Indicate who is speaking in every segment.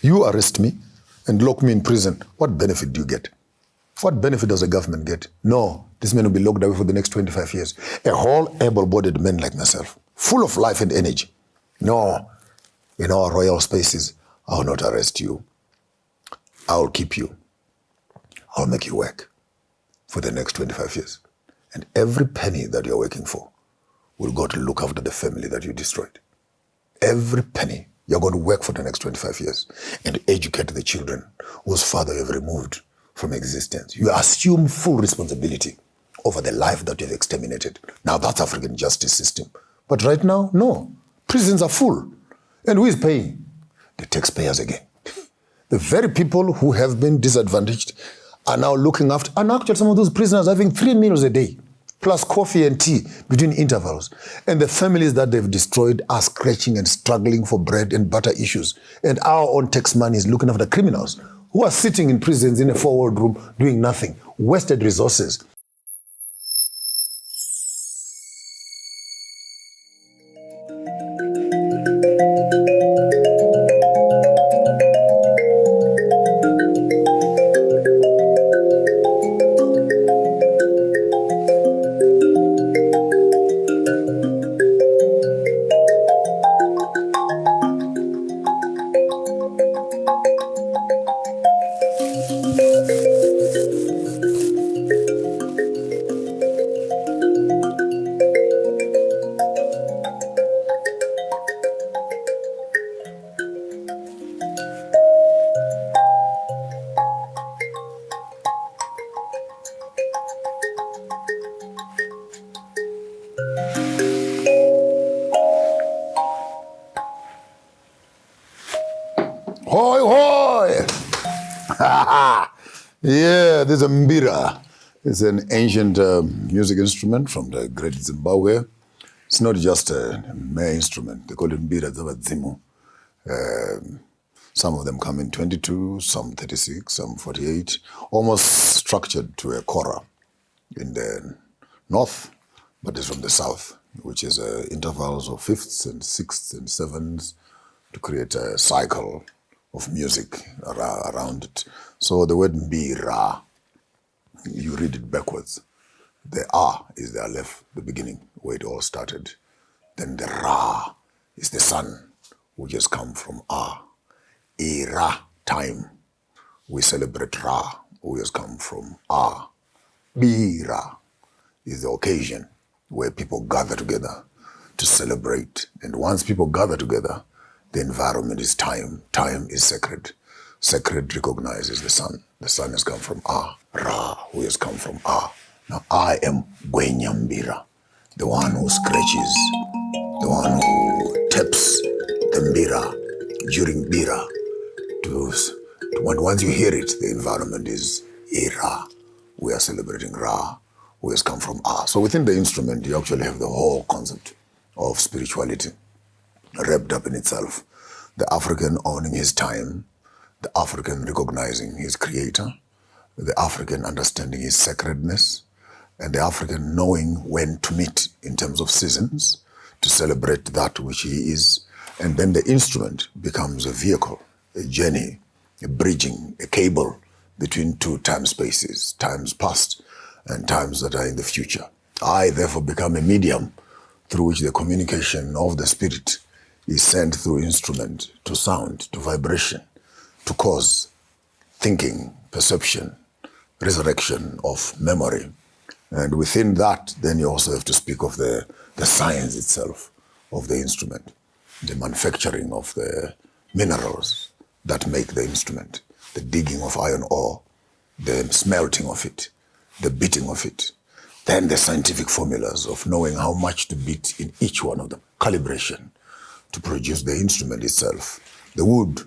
Speaker 1: You arrest me and lock me in prison. What benefit do you get? What benefit does the government get? No, this man will be locked away for the next 25 years. A whole able-bodied man like myself, full of life and energy. No, in our royal spaces, I will not arrest you. I will keep you. I'll make you work for the next 25 years. And every penny that you're working for will go to look after the family that you destroyed. Every penny, you're going to work for the next 25 years and educate the children whose father you have removed from existence. You assume full responsibility over the life that you have exterminated. Now that's African justice system. But right now, no. Prisons are full. And who is paying? The taxpayers again. The very people who have been disadvantaged are now looking after, and actually some of those prisoners are having 3 meals a day, plus coffee and tea between intervals. And the families that they've destroyed are scratching and struggling for bread and butter issues. And our own tax money is looking after criminals who are sitting in prisons in a four-walled room doing nothing, wasted resources. Hoi, hoi! Yeah, there's a mbira. It's an ancient music instrument from the great Zimbabwe. It's not just a mere instrument. They call it mbira zabadzimu. Some of them come in 22, some 36, some 48, almost structured to a kora in the north, but it's from the south, which is intervals of fifths and sixths and sevenths to create a cycle of music around it. So the word mbira, you read it backwards. The A is the Aleph, the beginning, where it all started. Then the Ra is the sun, which has come from A. Era, time. We celebrate Ra, who has come from A. Bira is the occasion where people gather together to celebrate. And once people gather together, the environment is time. Time is sacred. Sacred recognizes the sun. The sun has come from A. Ra, who has come from A. Now I am Gwenyambira, the one who scratches, the one who taps the mbira during bira. Once you hear it, the environment is Ra. We are celebrating Ra, who has come from A. So within the instrument, you actually have the whole concept of spirituality wrapped up in itself. The African owning his time, the African recognizing his creator, the African understanding his sacredness, and the African knowing when to meet in terms of seasons to celebrate that which he is. And then the instrument becomes a vehicle, a journey, a bridging, a cable between two time spaces, times past and times that are in the future. I therefore become a medium through which the communication of the spirit is sent through instrument to sound, to vibration, to cause thinking, perception, resurrection of memory. And within that, then you also have to speak of the science itself of the instrument, the manufacturing of the minerals that make the instrument, the digging of iron ore, the smelting of it, the beating of it, then the scientific formulas of knowing how much to beat in each one of them, calibration to produce the instrument itself, the wood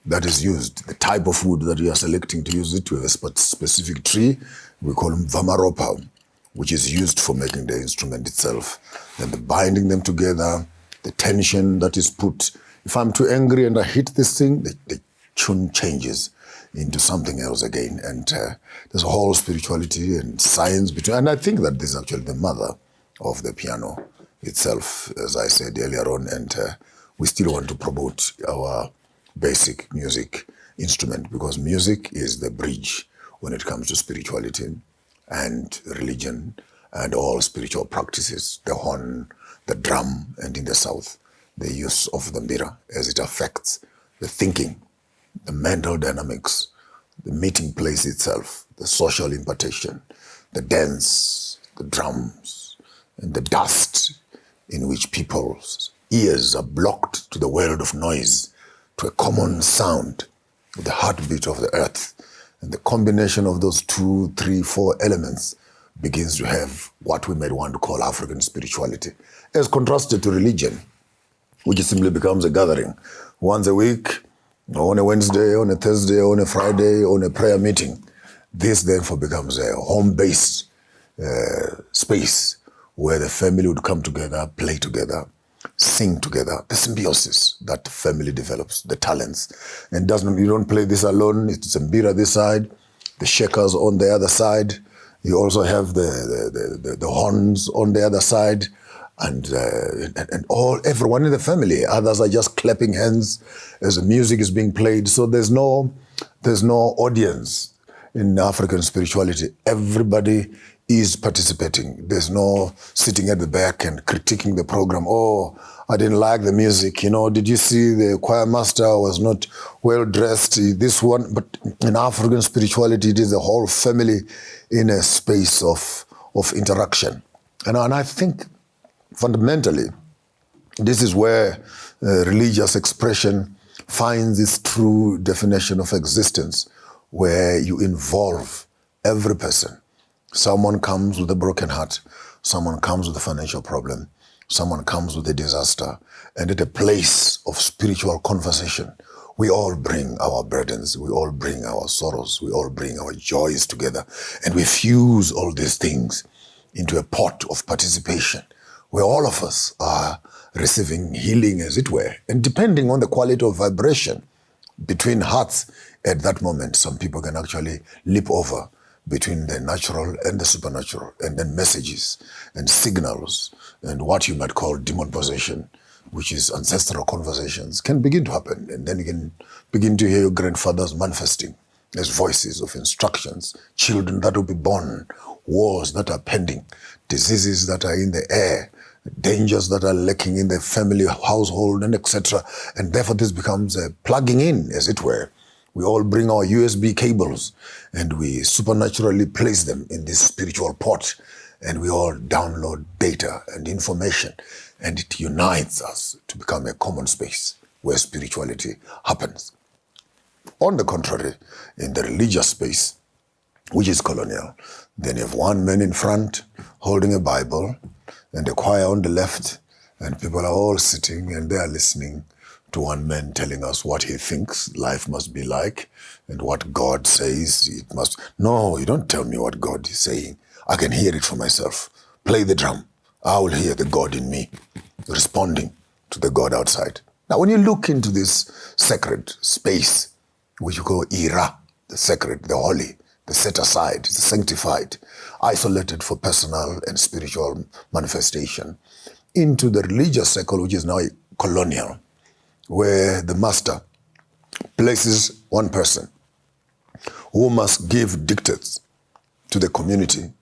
Speaker 1: that is used, the type of wood that you are selecting to use it with a specific tree, we call them vamaropa, which is used for making the instrument itself. Then the binding them together, the tension that is put. If I'm too angry and I hit this thing, the tune changes into something else again. And there's a whole spirituality and science between, and I think that this is actually the mother of the piano itself, as I said earlier on, and we still want to promote our basic music instrument, because music is the bridge when it comes to spirituality and religion and all spiritual practices. The horn, the drum, and in the South, the use of the mbira as it affects the thinking, the mental dynamics, the meeting place itself, the social impartation, the dance, the drums, and the dust in which people's ears are blocked to the world of noise, to a common sound, the heartbeat of the earth. And the combination of those 2, 3, 4 elements begins to have what we might want to call African spirituality, as contrasted to religion, which simply becomes a gathering once a week, on a Wednesday, on a Thursday, on a Friday, on a prayer meeting. This therefore becomes a home-based space where the family would come together, play together, sing together, the symbiosis that family develops, the talents. And you don't play this alone, it's a mbira this side, the shakers on the other side, you also have the horns on the other side, and everyone in the family. Others are just clapping hands as the music is being played. So there's no audience in African spirituality. Everybody is participating. There's no sitting at the back and critiquing the program. Oh, I didn't like the music. Did you see the choir master was not well dressed? This one, but in African spirituality, it is the whole family in a space of interaction. And I think fundamentally, this is where religious expression finds its true definition of existence, where you involve every person. Someone comes with a broken heart, someone comes with a financial problem, someone comes with a disaster, and at a place of spiritual conversation, we all bring our burdens, we all bring our sorrows, we all bring our joys together, and we fuse all these things into a pot of participation, where all of us are receiving healing, as it were. And depending on the quality of vibration between hearts at that moment, some people can actually leap over between the natural and the supernatural, and then messages and signals and what you might call demon possession, which is ancestral conversations, can begin to happen. And then you can begin to hear your grandfathers manifesting as voices of instructions, children that will be born, wars that are pending, diseases that are in the air, dangers that are lurking in the family household, and etc. And therefore this becomes a plugging in, as it were. We all bring our USB cables and we supernaturally place them in this spiritual pot, and we all download data and information, and it unites us to become a common space where spirituality happens. On the contrary, in the religious space, which is colonial, then you have one man in front holding a Bible and a choir on the left, and people are all sitting and they are listening to one man telling us what he thinks life must be like and what God says it must. No, you don't tell me what God is saying. I can hear it for myself. Play the drum. I will hear the God in me responding to the God outside. Now, when you look into this sacred space, which you call Ira, the sacred, the holy, the set aside, the sanctified, isolated for personal and spiritual manifestation, into the religious circle, which is now colonial, where the master places one person who must give dictates to the community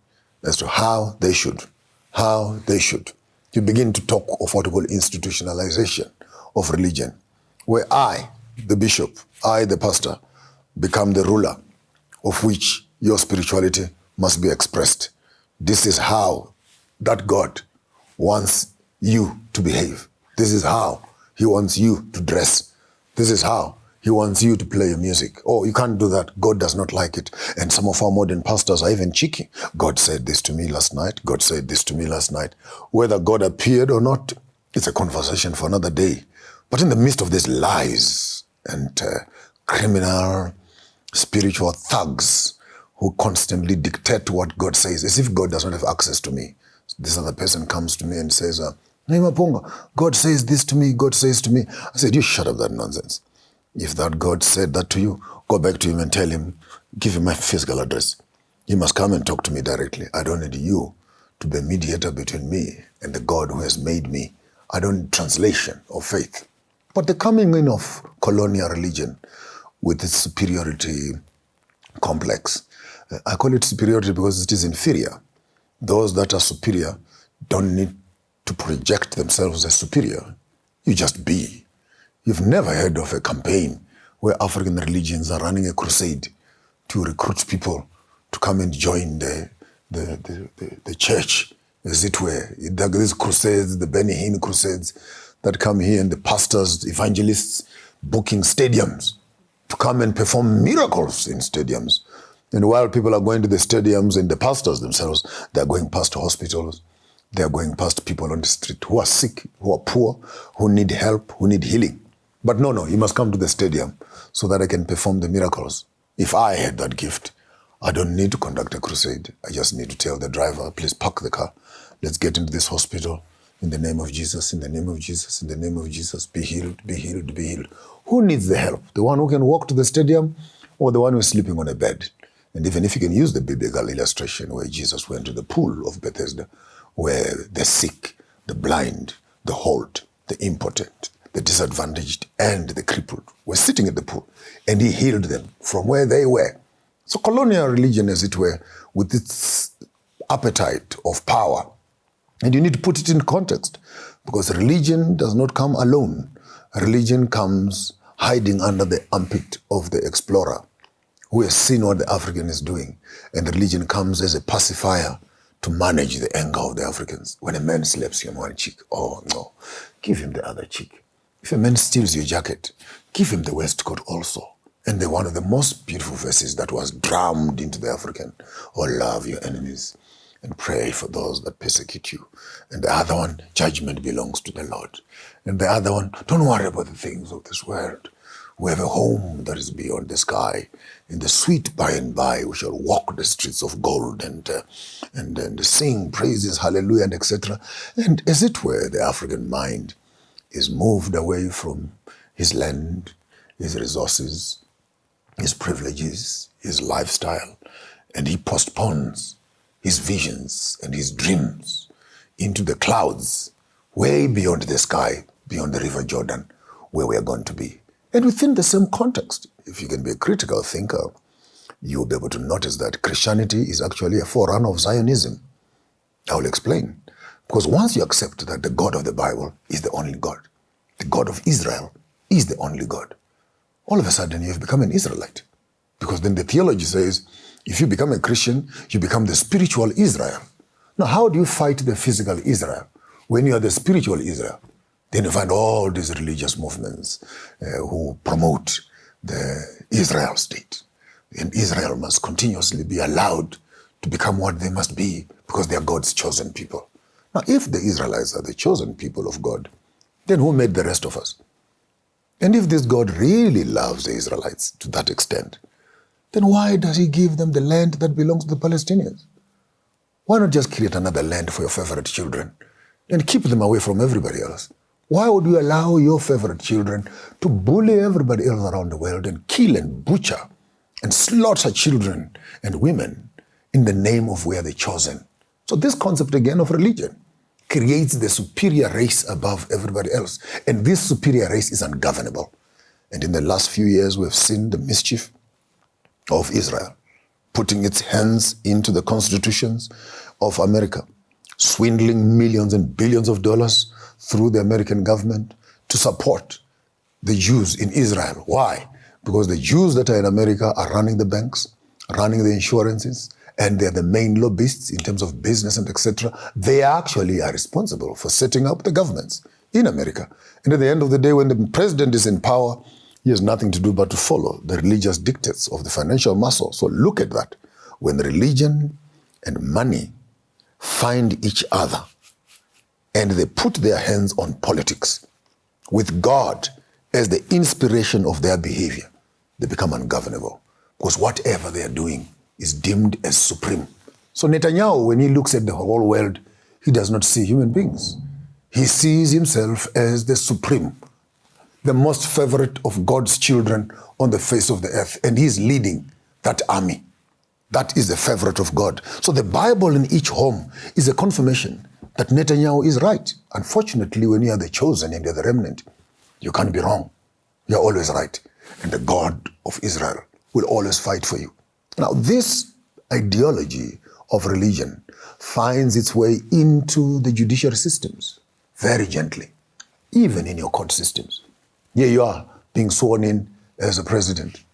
Speaker 1: as to how they should. You begin to talk of what we call institutionalization of religion, where I, the bishop, I, the pastor, become the ruler of which your spirituality must be expressed. This is how that God wants you to behave. This is how he wants you to dress. This is how he wants you to play your music. Oh, you can't do that. God does not like it. And some of our modern pastors are even cheeky. God said this to me last night. God said this to me last night. Whether God appeared or not, it's a conversation for another day. But in the midst of these lies and criminal, spiritual thugs who constantly dictate what God says, as if God does not have access to me. This other person comes to me and says, God says this to me, God says to me. I said, you shut up that nonsense. If that God said that to you, go back to him and tell him, give him my physical address. He must come and talk to me directly. I don't need you to be a mediator between me and the God who has made me. I don't need translation of faith. But the coming in of colonial religion with its superiority complex, I call it superiority because it is inferior. Those that are superior don't need to project themselves as superior. You just be. You've never heard of a campaign where African religions are running a crusade to recruit people to come and join the church, as it were. These crusades, the Benny Hinn crusades that come here, and the pastors, evangelists, booking stadiums to come and perform miracles in stadiums. And while people are going to the stadiums, and the pastors themselves, they're going past hospitals, they're going past people on the street who are sick, who are poor, who need help, who need healing. But no, you must come to the stadium so that I can perform the miracles. If I had that gift, I don't need to conduct a crusade. I just need to tell the driver, please park the car. Let's get into this hospital. In the name of Jesus, in the name of Jesus, in the name of Jesus, be healed, be healed, be healed. Who needs the help? The one who can walk to the stadium or the one who is sleeping on a bed? And even if you can use the biblical illustration where Jesus went to the pool of Bethesda, where the sick, the blind, the halt, the impotent, the disadvantaged, and the crippled were sitting at the pool, and he healed them from where they were. So colonial religion, as it were, with its appetite of power, and you need to put it in context, because religion does not come alone. Religion comes hiding under the armpit of the explorer who has seen what the African is doing. And religion comes as a pacifier to manage the anger of the Africans. When a man slaps you on one cheek, oh no, give him the other cheek. If a man steals your jacket, give him the waistcoat also. And one of the most beautiful verses that was drummed into the African, oh, love your enemies and pray for those that persecute you. And the other one, judgment belongs to the Lord. And the other one, don't worry about the things of this world. We have a home that is beyond the sky. In the sweet by and by, we shall walk the streets of gold and sing praises, hallelujah, and etc. And as it were, the African mind is moved away from his land, his resources, his privileges, his lifestyle, and he postpones his visions and his dreams into the clouds, way beyond the sky, beyond the River Jordan, where we are going to be. And within the same context, if you can be a critical thinker, you'll be able to notice that Christianity is actually a forerunner of Zionism. I will explain. Because once you accept that the God of the Bible is the only God, the God of Israel is the only God, all of a sudden you have become an Israelite. Because then the theology says, if you become a Christian, you become the spiritual Israel. Now, how do you fight the physical Israel when you are the spiritual Israel? Then you find all these religious movements who promote the Israel state. And Israel must continuously be allowed to become what they must be because they are God's chosen people. Now, if the Israelites are the chosen people of God, then who made the rest of us? And if this God really loves the Israelites to that extent, then why does he give them the land that belongs to the Palestinians? Why not just create another land for your favorite children and keep them away from everybody else? Why would you allow your favorite children to bully everybody else around the world and kill and butcher and slaughter children and women in the name of where they're chosen? So this concept again of religion creates the superior race above everybody else. And this superior race is ungovernable. And in the last few years, we've seen the mischief of Israel putting its hands into the constitutions of America, swindling millions and billions of dollars through the American government to support the Jews in Israel. Why? Because the Jews that are in America are running the banks, running the insurances, and they're the main lobbyists in terms of business and etc. They actually are responsible for setting up the governments in America. And at the end of the day, when the president is in power, he has nothing to do but to follow the religious dictates of the financial muscle. So look at that. When religion and money find each other and they put their hands on politics with God as the inspiration of their behavior, they become ungovernable because whatever they are doing is deemed as supreme. So Netanyahu, when he looks at the whole world, he does not see human beings. He sees himself as the supreme, the most favorite of God's children on the face of the earth, and he's leading that army. That is the favorite of God. So the Bible in each home is a confirmation that Netanyahu is right. Unfortunately, when you are the chosen and you're the remnant, You can't be wrong. You're always right. And the God of Israel will always fight for you. Now, this ideology of religion finds its way into the judiciary systems very gently, even in your court systems. Here you are being sworn in as a president.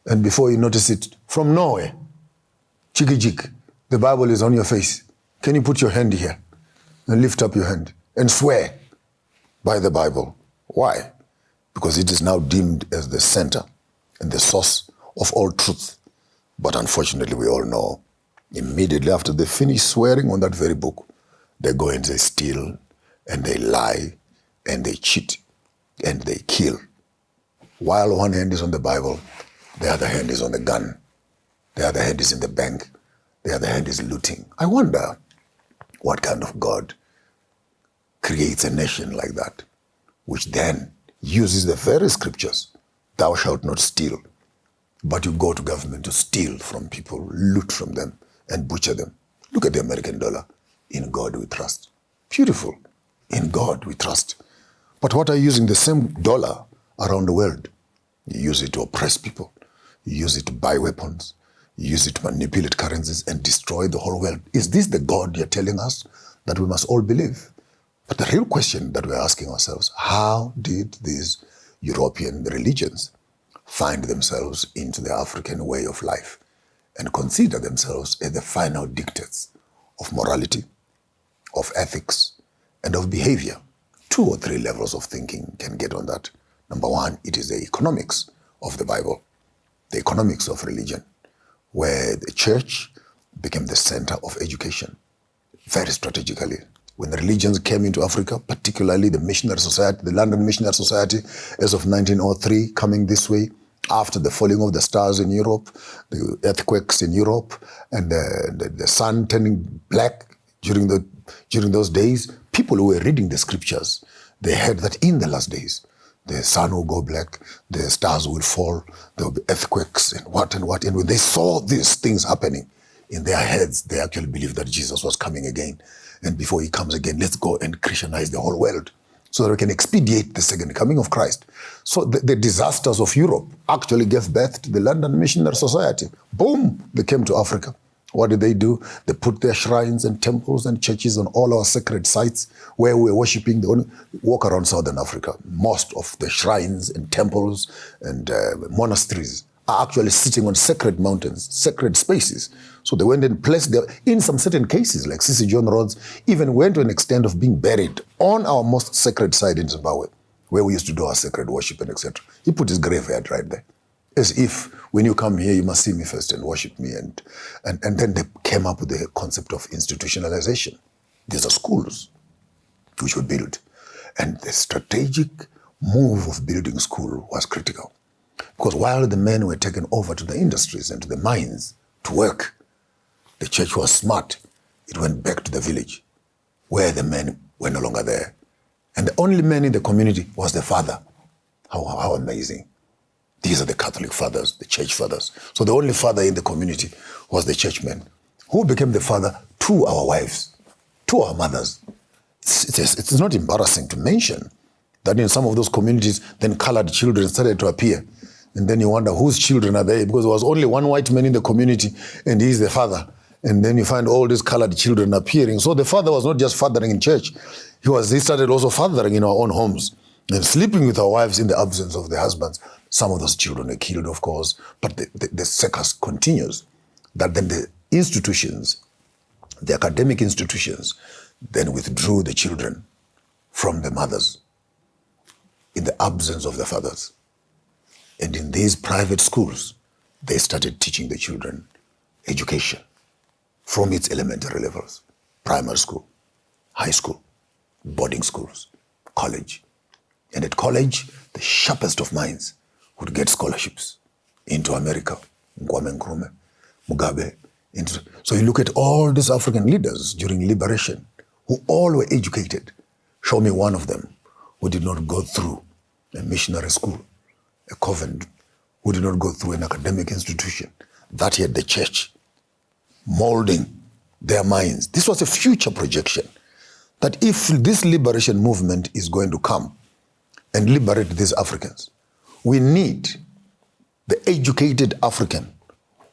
Speaker 1: And before you notice it, from nowhere, chiki, the Bible is on your face. Can you put your hand here and lift up your hand and swear by the Bible? Why? Because it is now deemed as the center and the source of all truth. But unfortunately, we all know, immediately after they finish swearing on that very book, they go and they steal and they lie and they cheat and they kill. While one hand is on the Bible, the other hand is on the gun. The other hand is in the bank. The other hand is looting. I wonder what kind of God creates a nation like that, which then uses the very scriptures, thou shalt not steal, but you go to government to steal from people, loot from them, and butcher them. Look at the American dollar. In God we trust. Beautiful. In God we trust. But what are you using the same dollar around the world? You use it to oppress people. You use it to buy weapons. You use it to manipulate currencies and destroy the whole world. Is this the God you're telling us that we must all believe? But the real question that we're asking ourselves, how did these European religions find themselves into the African way of life and consider themselves as the final dictates of morality, of ethics, and of behavior? 2 or 3 levels of thinking can get on that. Number 1, it is the economics of the Bible, the economics of religion, where the church became the center of education, very strategically. When the religions came into Africa, particularly the Missionary Society, the London Missionary Society, as of 1903, coming this way, after the falling of the stars in Europe, the earthquakes in Europe, and the sun turning black during those days, people who were reading the scriptures, they heard that in the last days, the sun will go black, the stars will fall, there will be earthquakes and what. And when they saw these things happening in their heads, they actually believed that Jesus was coming again. And before he comes again, let's go and Christianize the whole world so that we can expedite the second coming of Christ. So the disasters of Europe actually gave birth to the London Missionary Society. Boom, they came to Africa. What did they do? They put their shrines and temples and churches on all our sacred sites where we were worshiping. They only walk around Southern Africa. Most of the shrines and temples and monasteries are actually sitting on sacred mountains, sacred spaces. So they went and placed them, in some certain cases, like C.C. John Rhodes, even went to an extent of being buried on our most sacred site in Zimbabwe, where we used to do our sacred worship and etc. He put his graveyard right there, as if when you come here, you must see me first and worship me. And then they came up with the concept of institutionalization. These are schools which were built. And the strategic move of building school was critical. Because while the men were taken over to the industries and to the mines to work, the church was smart. It went back to the village where the men were no longer there. And the only man in the community was the father. How amazing. These are the Catholic fathers, the church fathers. So the only father in the community was the churchman, who became the father to our wives, to our mothers. It's not embarrassing to mention that in some of those communities, then colored children started to appear. And then you wonder whose children are they, because there was only one white man in the community and he's the father. And then you find all these colored children appearing. So the father was not just fathering in church. He started also fathering in our own homes and sleeping with our wives in the absence of the husbands. Some of those children were killed, of course, but the circus continues. That then the institutions, the academic institutions, then withdrew the children from the mothers in the absence of the fathers. And in these private schools, they started teaching the children education from its elementary levels, primary school, high school, boarding schools, college. And at college, the sharpest of minds would get scholarships into America, Kwame Nkrumah, Mugabe. So you look at all these African leaders during liberation, who all were educated. Show me one of them who did not go through a missionary school, a convent, who did not go through an academic institution. That had the church molding their minds. This was a future projection, that if this liberation movement is going to come, and liberate these Africans. We need the educated African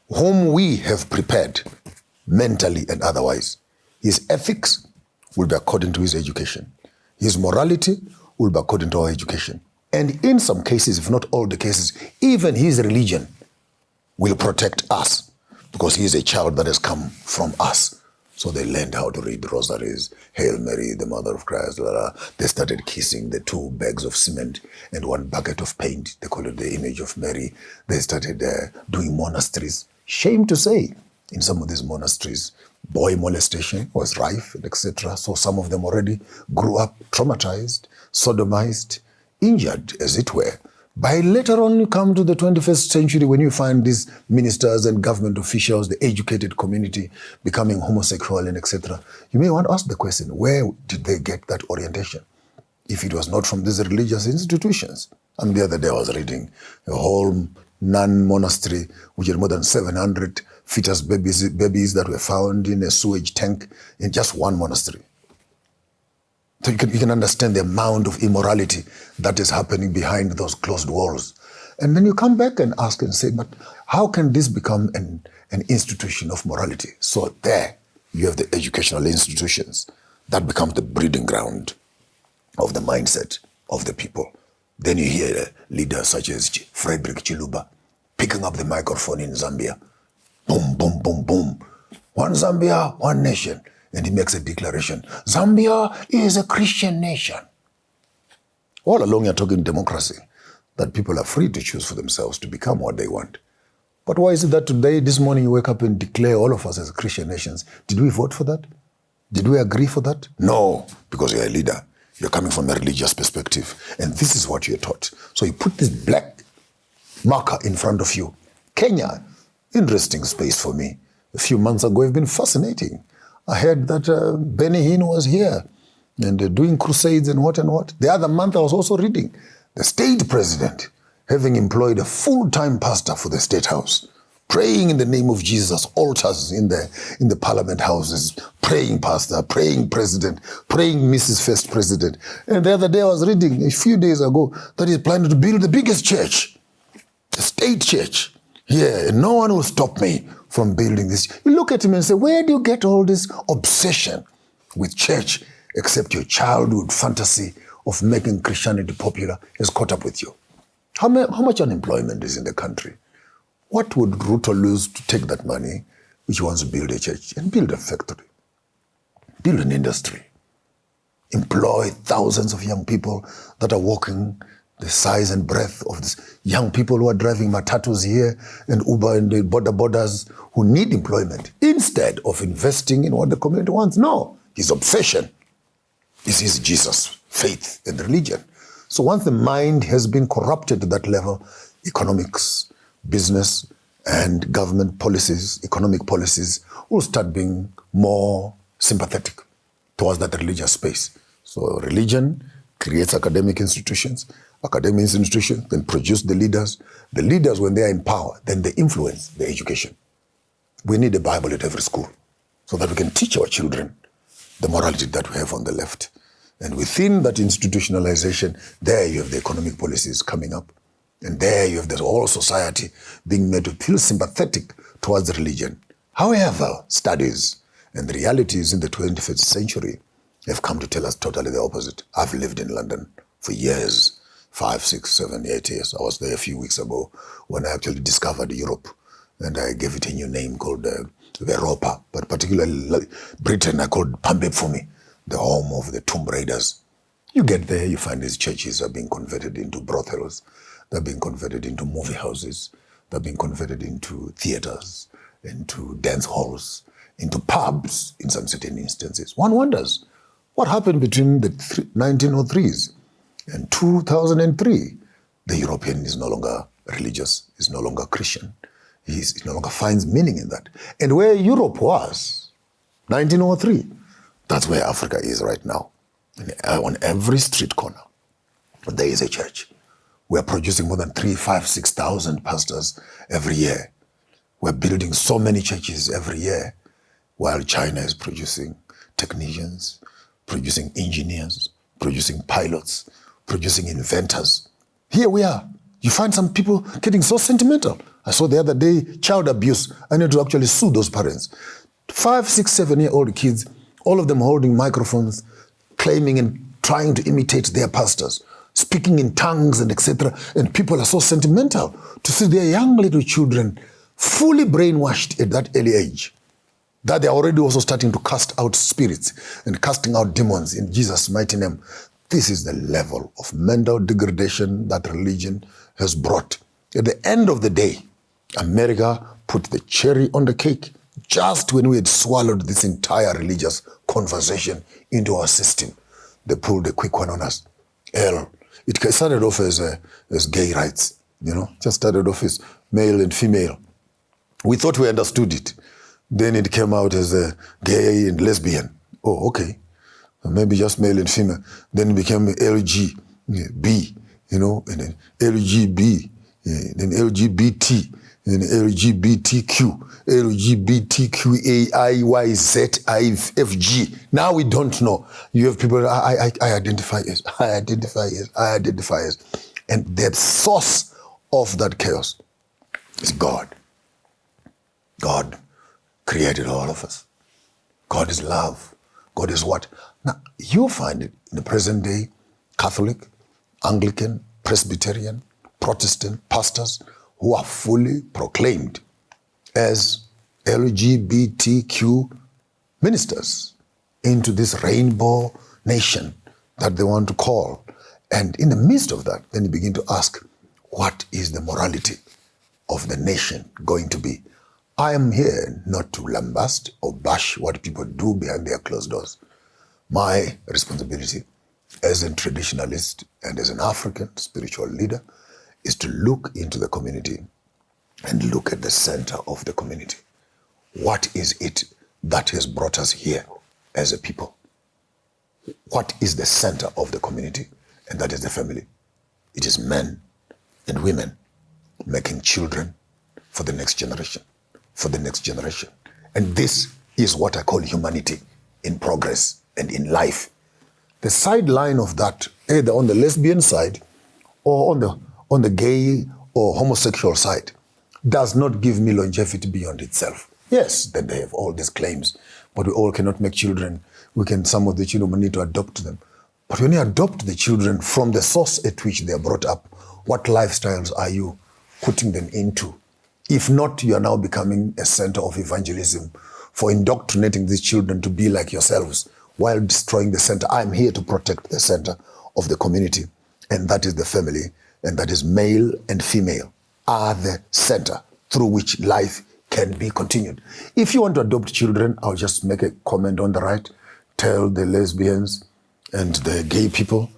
Speaker 1: whom we have prepared mentally and otherwise. His ethics will be according to his education. His morality will be according to our education. And in some cases, if not all the cases, even his religion will protect us because he is a child that has come from us. So they learned how to read rosaries, Hail Mary, the Mother of Christ. Blah, blah. They started kissing the 2 bags of cement and 1 bucket of paint. They call it the image of Mary. They started doing monasteries. Shame to say, in some of these monasteries, boy molestation was rife, etc. So some of them already grew up traumatized, sodomized, injured, as it were. By later on, you come to the 21st century when you find these ministers and government officials, the educated community becoming homosexual and etc. You may want to ask the question, where did they get that orientation? If it was not from these religious institutions. And the other day I was reading a whole nun monastery which had more than 700 fetus babies that were found in a sewage tank in just one monastery. So you can understand the amount of immorality that is happening behind those closed walls. And then you come back and ask and say, but how can this become an institution of morality? So there you have the educational institutions. That becomes the breeding ground of the mindset of the people. Then you hear leaders such as Frederick Chiluba picking up the microphone in Zambia. Boom, boom, boom, boom. One Zambia, one nation. And he makes a declaration. Zambia is a Christian nation. All along you're talking democracy, that people are free to choose for themselves to become what they want. But why is it that today, this morning, you wake up and declare all of us as Christian nations? Did we vote for that? Did we agree for that? No, because you're a leader. You're coming from a religious perspective. And this is what you're taught. So you put this black marker in front of you. Kenya, interesting space for me. A few months ago, it's been fascinating. I heard that Benny Hinn was here and doing crusades and what and what. The other month I was also reading the state president having employed a full-time pastor for the State House, praying in the name of Jesus, altars in the parliament houses, praying pastor, praying president, praying Mrs. First President. And the other day I was reading a few days ago that he's planning to build the biggest church, the state church. Yeah, and no one will stop me from building this. You look at him and say, where do you get all this obsession with church except your childhood fantasy of making Christianity popular has caught up with you? How much unemployment is in the country? What would Ruto lose to take that money, which he wants to build a church and build a factory, build an industry, employ thousands of young people that are walking the size and breadth of this young people who are driving matatus here and Uber and the borders who need employment instead of investing in what the community wants. No, his obsession is his Jesus, faith and religion. So once the mind has been corrupted to that level, economics, business and government policies, economic policies will start being more sympathetic towards that religious space. So religion creates academic institutions then produce the leaders. The leaders, when they are in power, then they influence the education. We need a Bible at every school so that we can teach our children the morality that we have on the left. And within that institutionalization, there you have the economic policies coming up. And there you have the whole society being made to feel sympathetic towards the religion. However, studies and the realities in the 21st century have come to tell us totally the opposite. I've lived in London for years. 5, 6, 7, 8 years. I was there a few weeks ago when I actually discovered Europe and I gave it a new name called Europa, but particularly Britain I called Pambefumi, the home of the tomb raiders. You get there, you find these churches are being converted into brothels, they're being converted into movie houses, they're being converted into theaters, into dance halls, into pubs in some certain instances. One wonders, what happened between the 1903s and 2003, the European is no longer religious, is no longer Christian. He no longer finds meaning in that. And where Europe was, 1903, that's where Africa is right now. And on every street corner, there is a church. We're producing more than 3,000, 5,000, 6,000 pastors every year. We're building so many churches every year, while China is producing technicians, producing engineers, producing pilots, producing inventors. Here we are. You find some people getting so sentimental. I saw the other day child abuse. I need to actually sue those parents. 5, 6, 7-year-old kids, all of them holding microphones, claiming and trying to imitate their pastors, speaking in tongues and etc. And people are so sentimental to see their young little children fully brainwashed at that early age, that they're already also starting to cast out spirits and casting out demons in Jesus' mighty name. This is the level of mental degradation that religion has brought. At the end of the day, America put the cherry on the cake just when we had swallowed this entire religious conversation into our system. They pulled a quick one on us. It started off as gay rights, just started off as male and female. We thought we understood it. Then it came out as a gay and lesbian. Oh, okay. Maybe just male and female. Then it became LGB, and then LGB, then LGBT, and then LGBTQ, LGBTQAIYZIFG. Now we don't know. You have people, I identify as, I identify as. And the source of that chaos is God. God created all of us. God is love. God is what? Now, you find it in the present day, Catholic, Anglican, Presbyterian, Protestant pastors who are fully proclaimed as LGBTQ ministers into this rainbow nation that they want to call. And in the midst of that, then you begin to ask, what is the morality of the nation going to be? I am here not to lambast or bash what people do behind their closed doors. My responsibility as a traditionalist and as an African spiritual leader is to look into the community and look at the center of the community. What is it that has brought us here as a people? What is the center of the community? And that is the family. It is men and women making children for the next generation, for the next generation. And this is what I call humanity in progress and in life. The sideline of that, either on the lesbian side or on the gay or homosexual side, does not give me longevity beyond itself. Yes, then they have all these claims, but we all cannot make children. Some of the children, we need to adopt them. But when you adopt the children from the source at which they are brought up, what lifestyles are you putting them into? If not, you are now becoming a center of evangelism for indoctrinating these children to be like yourselves while destroying the center. I'm here to protect the center of the community, and that is the family, and that is male and female are the center through which life can be continued. If you want to adopt children, I'll just make a comment on the right. Tell the lesbians and the gay people,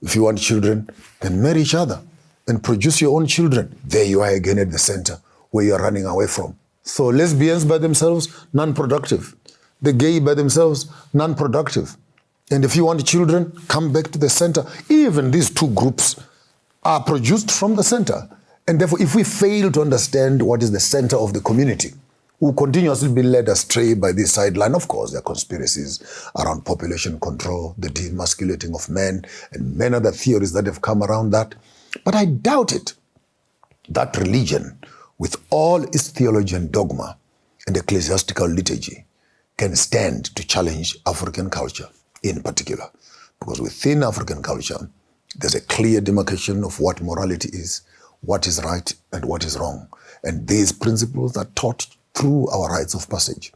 Speaker 1: if you want children, then marry each other and produce your own children. There you are again at the center where you're running away from. So lesbians by themselves, non-productive. The gay by themselves, non-productive. And if you want children, come back to the center. Even these two groups are produced from the center. And therefore, if we fail to understand what is the center of the community, we'll continuously be led astray by this sideline. Of course, there are conspiracies around population control, the demasculating of men, and many other theories that have come around that. But I doubt it that religion, with all its theology and dogma and ecclesiastical liturgy, can stand to challenge African culture in particular. Because within African culture, there's a clear demarcation of what morality is, what is right and what is wrong. And these principles are taught through our rites of passage.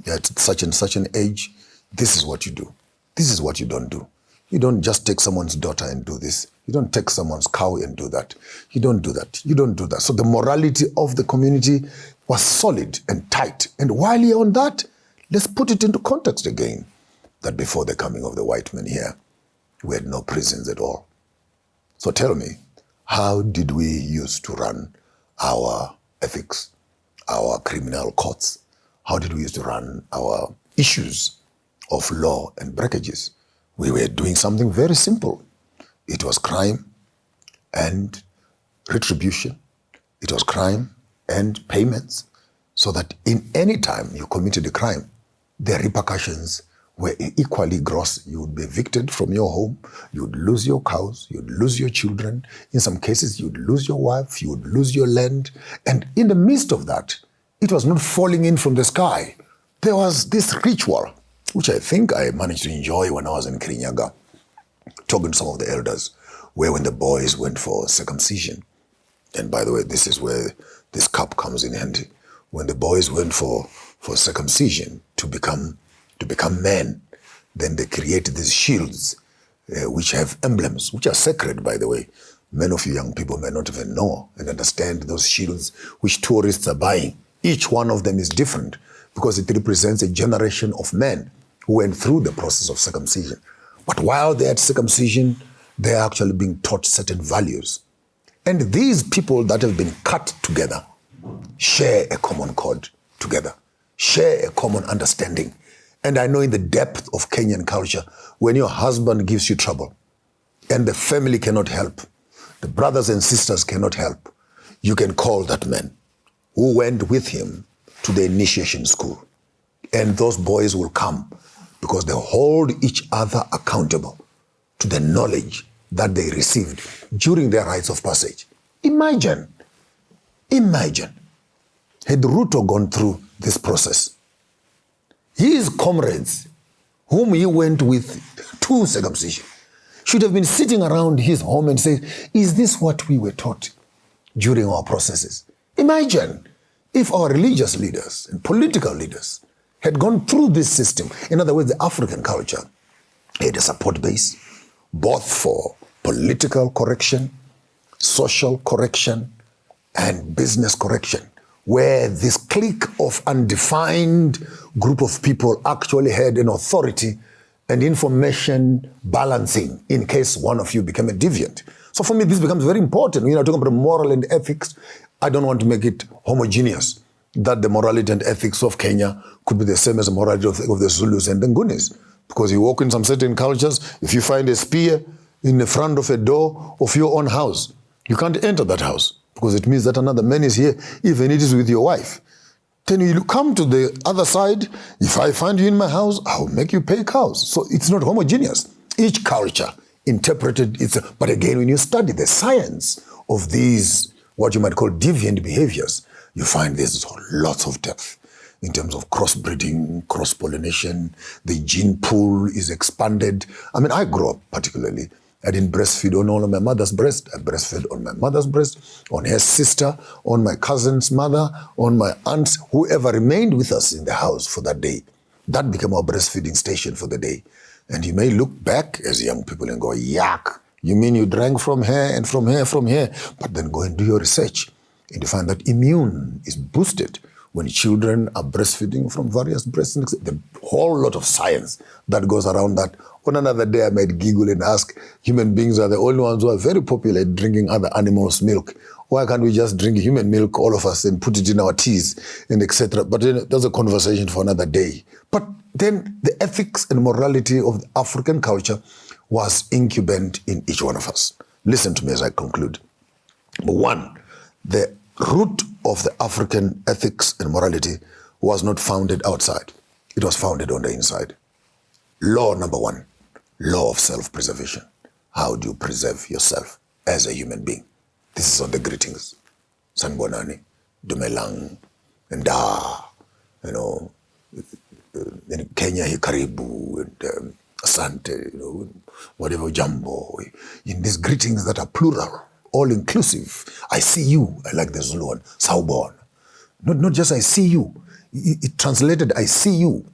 Speaker 1: At such and such an age, this is what you do. This is what you don't do. You don't just take someone's daughter and do this. You don't take someone's cow and do that. You don't do that. You don't do that. So the morality of the community was solid and tight. And while you're on that, let's put it into context again, that before the coming of the white men here, we had no prisons at all. So tell me, how did we used to run our ethics, our criminal courts? How did we used to run our issues of law and breakages? We were doing something very simple. It was crime and retribution. It was crime and payments, so that in any time you committed a crime, the repercussions were equally gross. You would be evicted from your home, you would lose your cows, you would lose your children. In some cases, you would lose your wife, you would lose your land. And in the midst of that, it was not falling in from the sky. There was this ritual, which I think I managed to enjoy when I was in Kirinyaga, talking to some of the elders, where when the boys went for circumcision, and by the way, this is where this cup comes in handy. When the boys went for circumcision to become men, then they created these shields, which have emblems, which are sacred, by the way. Many of you young people may not even know and understand those shields which tourists are buying. Each one of them is different because it represents a generation of men who went through the process of circumcision. But while they're at circumcision, they're actually being taught certain values. And these people that have been cut together share a common code together, share a common understanding. And I know in the depth of Kenyan culture, when your husband gives you trouble and the family cannot help, the brothers and sisters cannot help, you can call that man who went with him to the initiation school. And those boys will come because they hold each other accountable to the knowledge that they received during their rites of passage. Imagine, had Ruto gone through this process, his comrades, whom he went with to circumcision, should have been sitting around his home and say, is this what we were taught during our processes? Imagine if our religious leaders and political leaders had gone through this system. In other words, the African culture had a support base, both for political correction, social correction, and business correction, where this clique of undefined group of people actually had an authority and information balancing in case one of you became a deviant. So for me, this becomes very important. When you're talking about moral and ethics, I don't want to make it homogeneous, that the morality and ethics of Kenya could be the same as the morality of the Zulus and the Ngunis. Because you walk in some certain cultures, if you find a spear in the front of a door of your own house, you can't enter that house because it means that another man is here, even it is with your wife. Then you come to the other side, if I find you in my house, I'll make you pay cows. So it's not homogeneous. Each culture interpreted it. But again, when you study the science of these, what you might call deviant behaviors, you find there's lots of depth in terms of crossbreeding, cross-pollination. The gene pool is expanded. I mean, I grew up particularly. I didn't breastfeed on all of my mother's breast. I breastfed on my mother's breast, on her sister, on my cousin's mother, on my aunts, whoever remained with us in the house for that day. That became our breastfeeding station for the day. And you may look back as young people and go, yuck, you mean you drank from her and from her, from here? But then go and do your research. And you find that immune is boosted when children are breastfeeding from various breasts. The whole lot of science that goes around that. On another day, I might giggle and ask, human beings are the only ones who are very popular at drinking other animals' milk. Why can't we just drink human milk, all of us, and put it in our teas and etc.? But then that's a conversation for another day. But then the ethics and morality of the African culture was incumbent in each one of us. Listen to me as I conclude. Number one, the root of the African ethics and morality was not founded outside. It was founded on the inside. Law number one, law of self-preservation. How do you preserve yourself as a human being? This is on the greetings. Sanbonani, Dumelang, and in Kenya, Karibu, and Asante, whatever, Jambo. In these greetings that are plural, all-inclusive. I see you, I like the Zulu one, Sawubona. Not just I see you. It translated, I see you,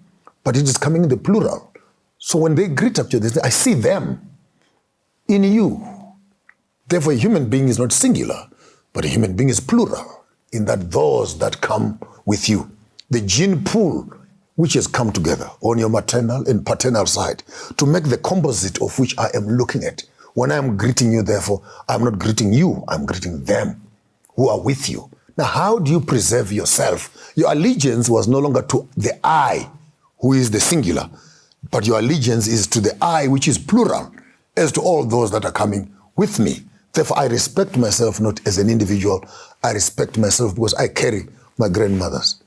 Speaker 1: but it is coming in the plural. So when they greet up to you, they say, I see them in you. Therefore, a human being is not singular, but a human being is plural, in that those that come with you. The gene pool, which has come together on your maternal and paternal side, to make the composite of which I am looking at. When I am greeting you, therefore, I'm not greeting you, I'm greeting them who are with you. Now, how do you preserve yourself? Your allegiance was no longer to the I, who is the singular, but your allegiance is to the I, which is plural, as to all those that are coming with me. Therefore, I respect myself not as an individual. I respect myself because I carry my grandmothers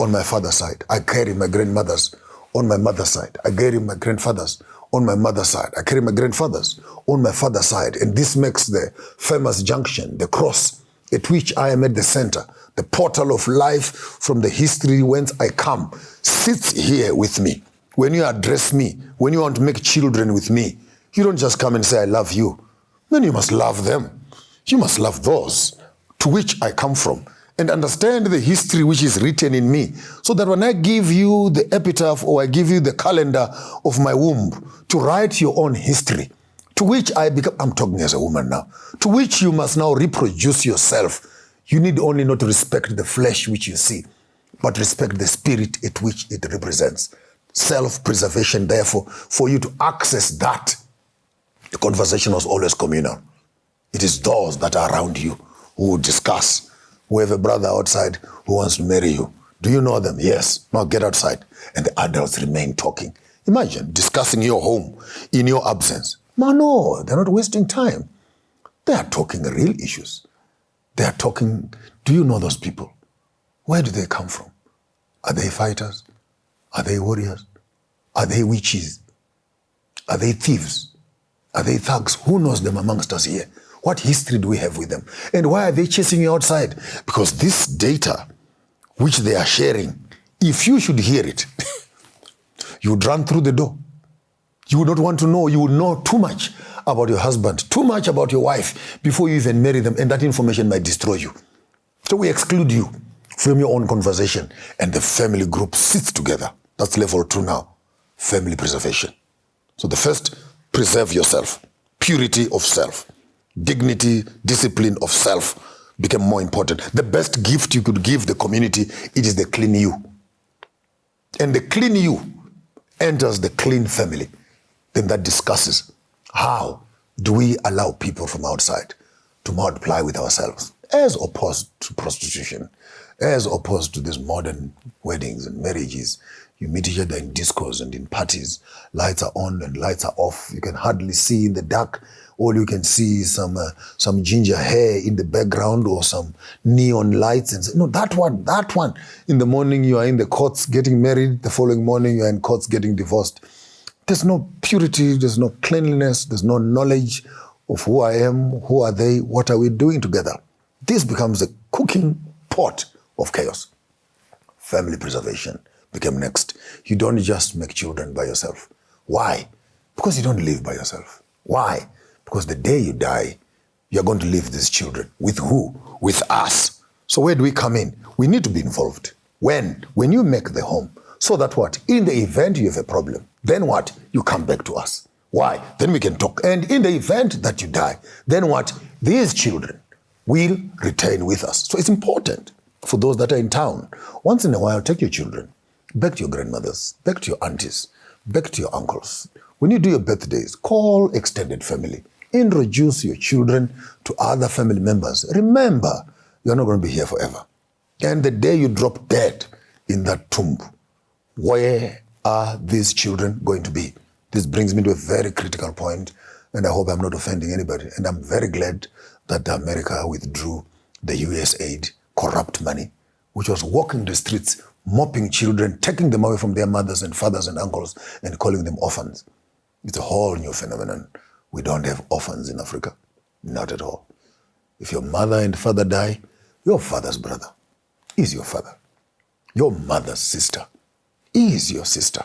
Speaker 1: on my father's side. I carry my grandmothers on my mother's side. I carry my grandfathers on my mother's side. I carry my grandfathers on my father's side. And this makes the famous junction, the cross, at which I am at the center. The portal of life from the history whence I come sits here with me. When you address me, when you want to make children with me, you don't just come and say, I love you. Then you must love them. You must love those to which I come from and understand the history which is written in me, so that when I give you the epitaph or I give you the calendar of my womb to write your own history, to which I become, I'm talking as a woman now, to which you must now reproduce yourself. You need only not to respect the flesh which you see, but respect the spirit at which it represents. Self-preservation, therefore, for you to access that, the conversation was always communal. It is those that are around you who will discuss. We have a brother outside who wants to marry you. Do you know them? Yes. Now get outside. And the adults remain talking. Imagine discussing your home in your absence. No, they're not wasting time. They are talking real issues. They are talking, do you know those people? Where do they come from? Are they fighters? Are they warriors? Are they witches? Are they thieves? Are they thugs? Who knows them amongst us here? What history do we have with them? And why are they chasing you outside? Because this data, which they are sharing, if you should hear it, you would run through the door. You would not want to know. You would know too much about your husband, too much about your wife before you even marry them, and that information might destroy you. So we exclude you from your own conversation, and the family group sits together. That's level 2 now, family preservation. So the first, preserve yourself, purity of self. Dignity, discipline of self became more important. The best gift you could give the community, it is the clean you. And the clean you enters the clean family. Then that discusses how do we allow people from outside to multiply with ourselves, as opposed to prostitution, as opposed to these modern weddings and marriages. You meet each other in discos and in parties. Lights are on and lights are off. You can hardly see in the dark. All you can see is some ginger hair in the background or some neon lights. And say, no, that one. In the morning, you are in the courts getting married. The following morning, you are in courts getting divorced. There's no purity. There's no cleanliness. There's no knowledge of who I am, who are they, what are we doing together. This becomes a cooking pot of chaos. Family preservation became next. You don't just make children by yourself. Why? Because you don't live by yourself. Why? Because the day you die, you're going to leave these children. With who? With us. So where do we come in? We need to be involved. When you make the home, so that what? In the event you have a problem, then what? You come back to us. Why? Then we can talk. And in the event that you die, then what? These children will return with us. So it's important for those that are in town. Once in a while, take your children back to your grandmothers, back to your aunties, back to your uncles. When you do your birthdays, call extended family. Introduce your children to other family members. Remember, you're not going to be here forever. And the day you drop dead in that tomb, where are these children going to be? This brings me to a very critical point, and I hope I'm not offending anybody. And I'm very glad that America withdrew the US aid, corrupt money, which was walking the streets, mopping children, taking them away from their mothers and fathers and uncles, and calling them orphans. It's a whole new phenomenon. We don't have orphans in Africa. Not at all. If your mother and father die, your father's brother is your father. Your mother's sister is your sister.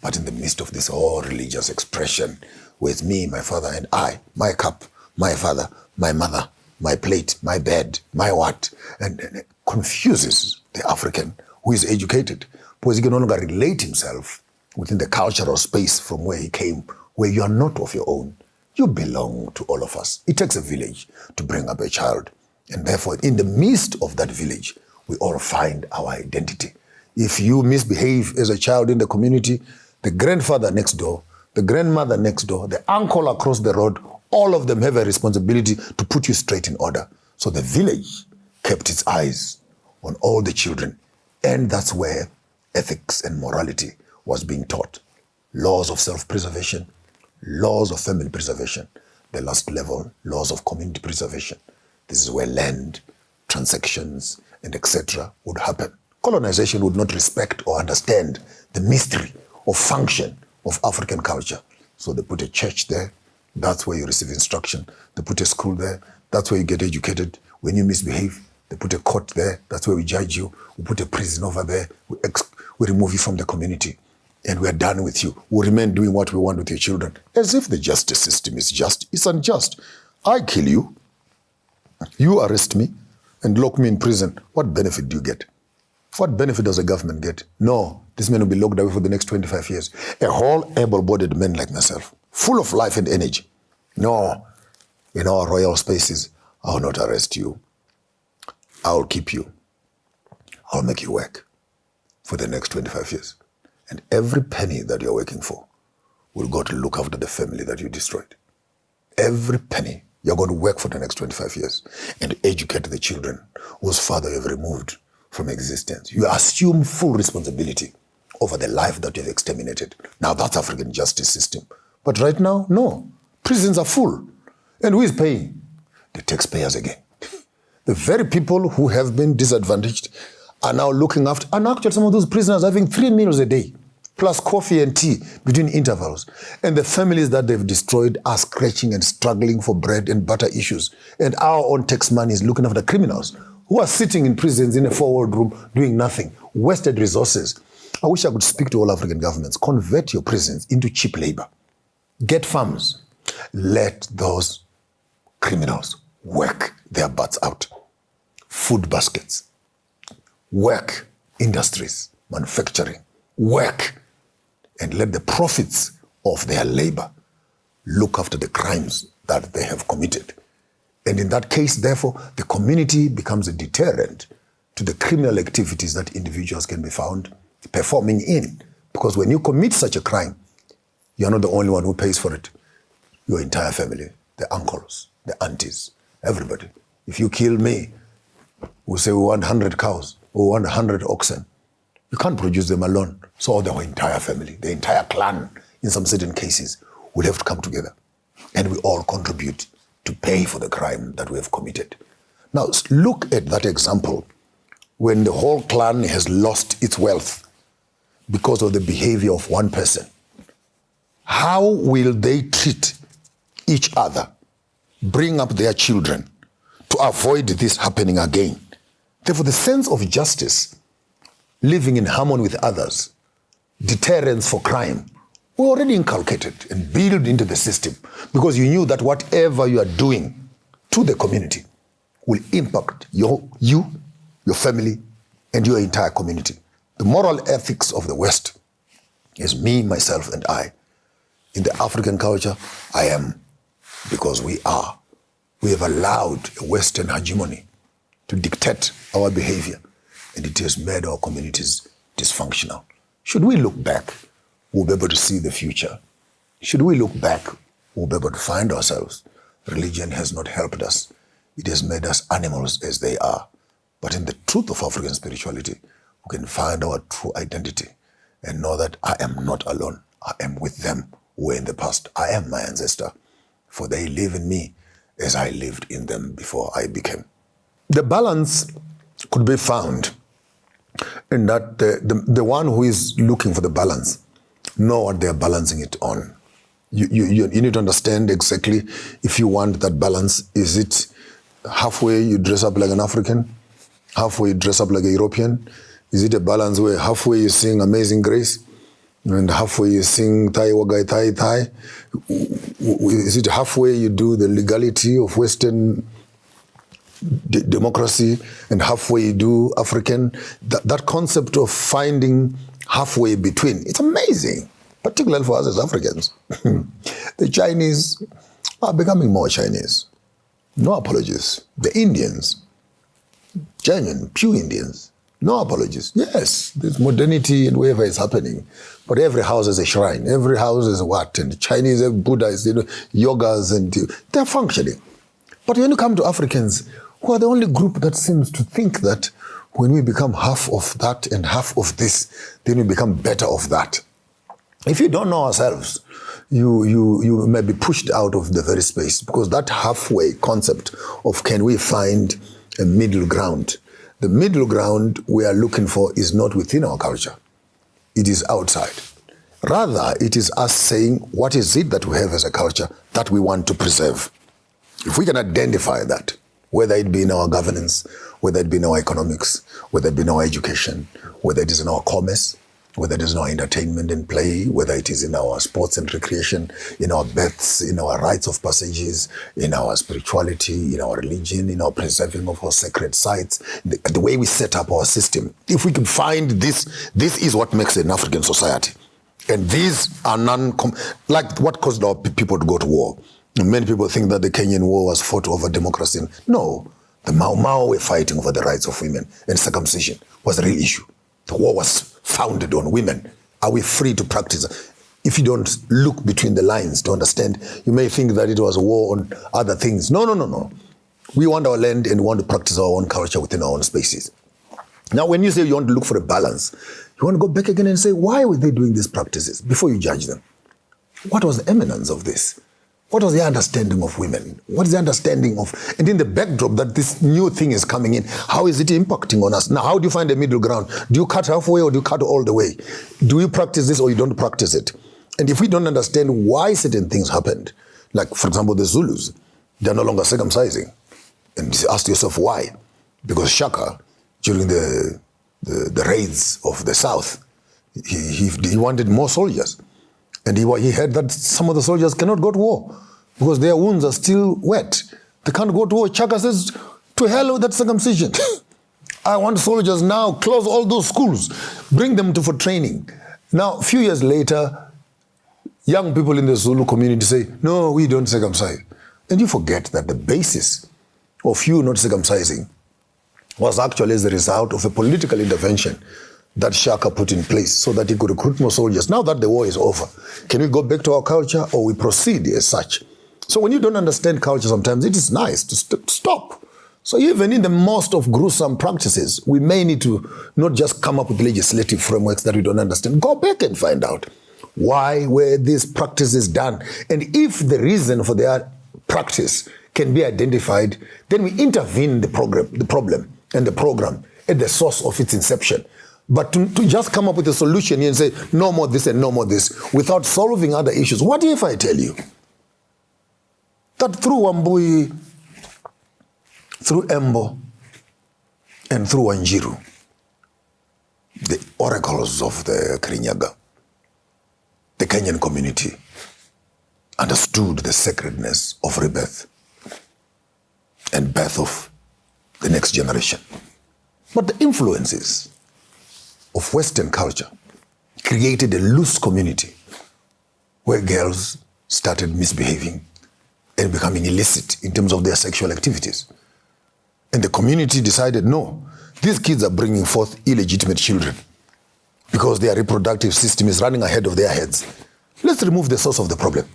Speaker 1: But in the midst of this whole religious expression, with me, my father, and I, my cup, my father, my mother, my plate, my bed, my what, and it confuses the African who is educated, because he can no longer relate himself within the cultural space from where he came, where you are not of your own. You belong to all of us. It takes a village to bring up a child. And therefore, in the midst of that village, we all find our identity. If you misbehave as a child in the community, the grandfather next door, the grandmother next door, the uncle across the road, all of them have a responsibility to put you straight in order. So the village kept its eyes on all the children. And that's where ethics and morality was being taught. Laws of self-preservation, laws of family preservation. The last level, laws of community preservation. This is where land, transactions, and etc. would happen. Colonization would not respect or understand the mystery or function of African culture. So they put a church there. That's where you receive instruction. They put a school there. That's where you get educated. When you misbehave, they put a court there. That's where we judge you. We put a prison over there. We remove you from the community. And we're done with you. We'll remain doing what we want with your children. As if the justice system is just. It's unjust. I kill you. You arrest me and lock me in prison. What benefit do you get? What benefit does the government get? No, this man will be locked away for the next 25 years. A whole able-bodied man like myself, full of life and energy. No, in our royal spaces, I will not arrest you. I will keep you. I'll make you work for the next 25 years. And every penny that you're working for will go to look after the family that you destroyed. Every penny. You're going to work for the next 25 years and educate the children whose father you have removed from existence. You assume full responsibility over the life that you have exterminated. Now that's African justice system. But right now, no. Prisons are full. And who is paying? The taxpayers again. The very people who have been disadvantaged are now looking after, and actually some of those prisoners are having 3 meals a day, plus coffee and tea between intervals. And the families that they've destroyed are scratching and struggling for bread and butter issues. And our own tax money is looking after criminals who are sitting in prisons in a four-walled room doing nothing, wasted resources. I wish I could speak to all African governments. Convert your prisons into cheap labor. Get farms. Let those criminals work their butts out. Food baskets. Work. Industries. Manufacturing. Work. And let the profits of their labor look after the crimes that they have committed. And in that case, therefore, the community becomes a deterrent to the criminal activities that individuals can be found performing in. Because when you commit such a crime, you're not the only one who pays for it. Your entire family, the uncles, the aunties, everybody. If you kill me, we say we want 100 cows, we want 100 oxen. You can't produce them alone. So the entire family, the entire clan, in some certain cases, will have to come together. And we all contribute to pay for the crime that we have committed. Now, look at that example when the whole clan has lost its wealth because of the behavior of one person. How will they treat each other, bring up their children to avoid this happening again? Therefore, the sense of justice, living in harmony with others, deterrence for crime, were already inculcated and built into the system because you knew that whatever you are doing to the community will impact you, your family, and your entire community. The moral ethics of the West is me, myself, and I. In the African culture, I am because we are. We have allowed a Western hegemony to dictate our behavior, and it has made our communities dysfunctional. Should we look back, we'll be able to see the future. Should we look back, we'll be able to find ourselves. Religion has not helped us. It has made us animals as they are. But in the truth of African spirituality, we can find our true identity and know that I am not alone. I am with them who were in the past. I am my ancestor, for they live in me as I lived in them before I became. The balance could be found in that the one who is looking for the balance know what they're balancing it on. You need to understand exactly if you want that balance. Is it halfway you dress up like an African? Halfway you dress up like a European? Is it a balance where halfway you sing Amazing Grace and halfway you sing Tai Wagai Tai Tai? Is it halfway you do the legality of Western democracy and halfway you do African? That concept of finding halfway between, it's amazing, particularly for us as Africans. The Chinese are becoming more Chinese. No apologies. The Indians, genuine, pure Indians, no apologies. Yes, there's modernity and wherever it's happening, but every house has a shrine. Every house is what? And the Chinese have Buddhists, yogas, and they're functioning. But when you come to Africans, who are the only group that seems to think that when we become half of that and half of this, then we become better of that. If you don't know ourselves, you may be pushed out of the very space, because that halfway concept of can we find a middle ground, the middle ground we are looking for is not within our culture. It is outside. Rather, it is us saying, what is it that we have as a culture that we want to preserve? If we can identify that, whether it be in our governance, whether it be in our economics, whether it be in our education, whether it is in our commerce, whether it is in our entertainment and play, whether it is in our sports and recreation, in our births, in our rites of passages, in our spirituality, in our religion, in our preserving of our sacred sites, the way we set up our system. If we can find this, this is what makes an African society. And these are like what caused our people to go to war. Many people think that the Kenyan war was fought over democracy. No, the Mau Mau were fighting over the rights of women, and circumcision was the real issue. The war was founded on women. Are we free to practice? If you don't look between the lines to understand, you may think that it was a war on other things. No, no, no, no. We want our land and we want to practice our own culture within our own spaces. Now, when you say you want to look for a balance, you want to go back again and say, why were they doing these practices before you judge them? What was the eminence of this? What was the understanding of women? What is the understanding of, and in the backdrop that this new thing is coming in, how is it impacting on us? Now, how do you find a middle ground? Do you cut halfway or do you cut all the way? Do you practice this or you don't practice it? And if we don't understand why certain things happened, like, for example, the Zulus, they're no longer circumcising. And you ask yourself why? Because Shaka, during the raids of the South, he wanted more soldiers. And he heard that some of the soldiers cannot go to war because their wounds are still wet. They can't go to war. Chaka says, to hell with that circumcision. I want soldiers now, close all those schools, bring them for training. Now, a few years later, young people in the Zulu community say, no, we don't circumcise. And you forget that the basis of you not circumcising was actually as a result of a political intervention that Shaka put in place so that he could recruit more soldiers. Now that the war is over, can we go back to our culture or we proceed as such? So when you don't understand culture sometimes, it is nice to stop. So even in the most of gruesome practices, we may need to not just come up with legislative frameworks that we don't understand. Go back and find out why were these practices done. And if the reason for their practice can be identified, then we intervene in the problem and the program at the source of its inception. But to just come up with a solution and say, no more this and no more this, without solving other issues. What if I tell you that through Wambui, through Embo, and through Wanjiru, the oracles of the Kirinyaga, the Kenyan community understood the sacredness of rebirth and birth of the next generation. But the influences of Western culture created a loose community where girls started misbehaving and becoming illicit in terms of their sexual activities. And the community decided, no, these kids are bringing forth illegitimate children because their reproductive system is running ahead of their heads. Let's remove the source of the problem.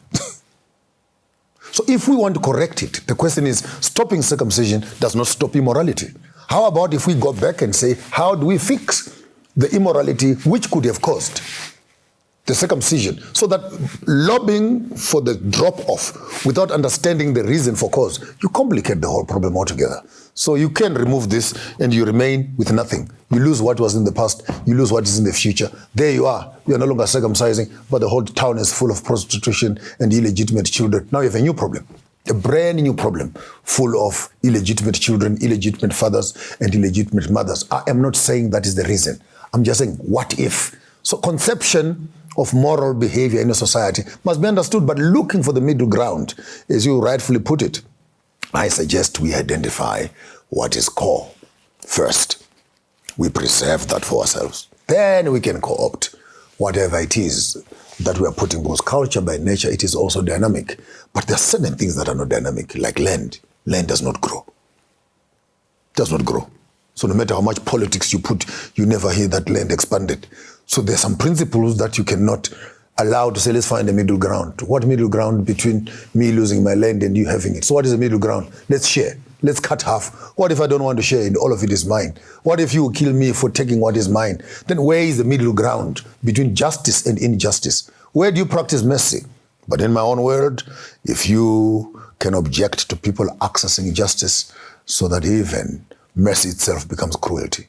Speaker 1: So if we want to correct it, the question is, stopping circumcision does not stop immorality. How about if we go back and say, how do we fix the immorality which could have caused the circumcision, so that lobbying for the drop-off without understanding the reason for cause, you complicate the whole problem altogether. So you can remove this and you remain with nothing. You lose what was in the past, you lose what is in the future. There you are. You are no longer circumcising, but the whole town is full of prostitution and illegitimate children. Now you have a new problem, a brand new problem, full of illegitimate children, illegitimate fathers, and illegitimate mothers. I am not saying that is the reason. I'm just saying, what if? So conception of moral behavior in a society must be understood, but looking for the middle ground, as you rightfully put it, I suggest we identify what is core first. We preserve that for ourselves. Then we can co-opt whatever it is that we are putting, because culture by nature, it is also dynamic. But there are certain things that are not dynamic, like land. Land does not grow. Does not grow. So no matter how much politics you put, you never hear that land expanded. So there's some principles that you cannot allow to say, let's find a middle ground. What middle ground between me losing my land and you having it? So what is the middle ground? Let's share. Let's cut half. What if I don't want to share and all of it is mine? What if you kill me for taking what is mine? Then where is the middle ground between justice and injustice? Where do you practice mercy? But in my own world, if you can object to people accessing justice so that even mercy itself becomes cruelty,